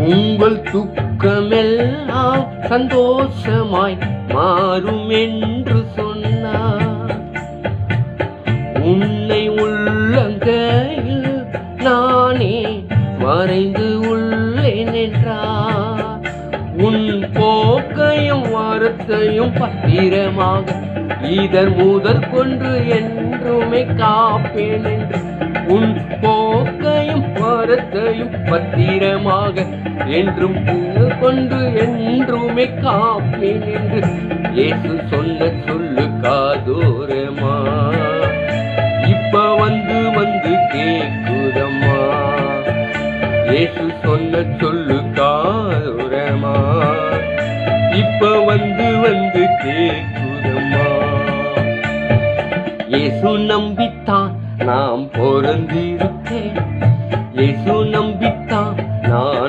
உங்கள் துக்கமெல்லாம் சந்தோஷமாய் மாறும் என்று சொன்னார். உன்னை உள்ளங்கையில் நானே வரைந்து உள்ளேன் என்றார். உன் போக்கையும் வாரத்தையும் பத்திரமாக இதன் முதற் கொண்டு என்றுமே காப்பேன் என்று. உன் போக்கையும் வாரத்தையும் பத்திரமாக என்றும் கொண்டு என்றுமே காப்பேன் என்று இயேசு சொன்ன சொல்லு காதோரமா இப்ப வந்து வந்து கேக்குதம்மா. இயேசு சொன்ன சொல்லு காதோரமா இப்ப வந்து வந்து கேக்குதம்மா. இயேசு நம்பித்தான் நாம் பிறந்திருக்கேன். இயேசு நம்பித்தான் நான்